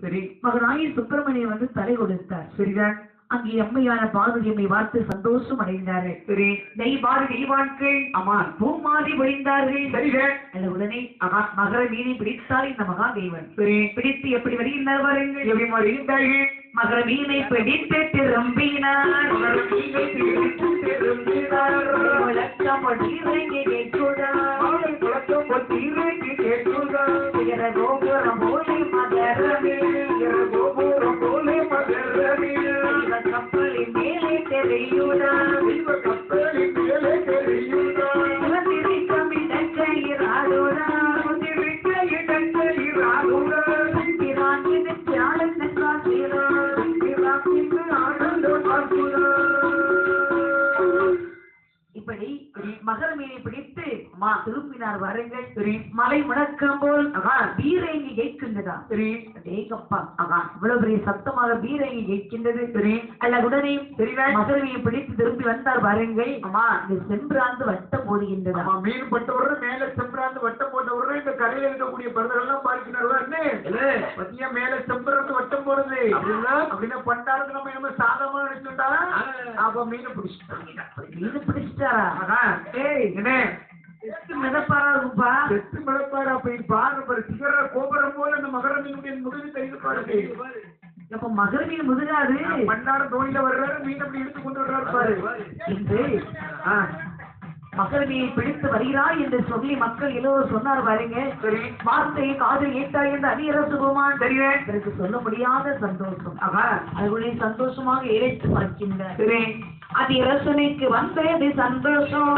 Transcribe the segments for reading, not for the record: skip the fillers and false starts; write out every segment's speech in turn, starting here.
சரி. மகனாகி சுப்பிரமணியன் வந்து தலை கொடுத்தார். சரிதான். அங்கே அம்மையான பார்வதி அம்மை பார்த்து சந்தோஷம் அடைந்தார்கள். சரி. நெய் வாழ்க்கை அம்மா பூமாதி பொழிந்தார்கள். சரிதான். உடனே மகர மீனை பிடித்தார் இந்த மகாதேவன். சரி. பிடித்து எப்படி வருகின்றார் பாருங்கள். எப்படி வருகின்றார்கள். மகர மீனை பிடித்து திரும்பினார். கோபுரம் போலே கப்பலின் மேலே தெரியுதா. இப்படி மகர மீனை பிடித்து திரும்பினார் வாருங்கள். சரி. மலை முழக்கம் போல் வீரங்கி கேட்கின்றதா. சரி. டேகப்பா இவ்வளவு பெரிய சத்தமாக வீரங்கி கேட்கின்றது. சரி. அல்ல உடனே மகர மீனை பிடித்து திரும்பி வந்தார் வாருங்கள். இந்த செம்பிராந்து வட்டம் போடுகின்றதா. மீன் பட்டவுடன் மேல செம்பிராந்து வட்டம் போட்டவுடன் இந்த கரையில் இருக்கக்கூடிய பருவம் எல்லாம் பார்க்கிறார்கள். பத்தியா மேல செம்பிராந்து வட்டம் போடுது அப்படின்னா பண்டாரத்து நம்ம என்ன சாதமா நினைச்சுட்டா அப்ப மீனை பிடிச்சிட்டாரா. கோபுரம் போல அந்த மகர மீனுடைய முதுகு தெரிந்து பாருங்க. அப்ப மகர மீன் முதுகாது பண்டார தோணியில வர்றாரு. மீன் அப்படி எடுத்து கொண்டு வர்றாரு பாரு என்று மகர மீனை பிடித்து வருகிறார் என்று சொல்லி மக்கள் எல்லோரும் சொன்னார் பாருங்க. சரி. வார்த்தையை காதில் ஏற்றாய் என்று அணியரசு பெருமான் தெரியும். எனக்கு சொல்ல முடியாத சந்தோஷம். அதுக்குள்ளே சந்தோஷமாக இறைத்து பார்க்கின்றார். சரி. அதிரசனைக்கு வந்தது சந்தோஷம்.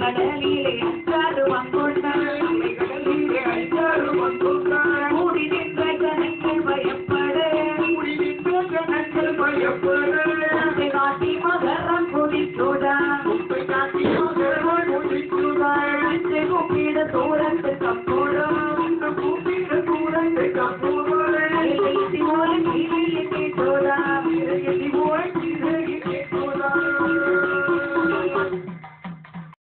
கடலிலே அச்சாறு வந்தோண்டார். கூடி நின்ற ஜனங்கள் பயப்பட காட்டி மகரம் குடிச்சோடா. கூப்பிட தூரத்து கப்போ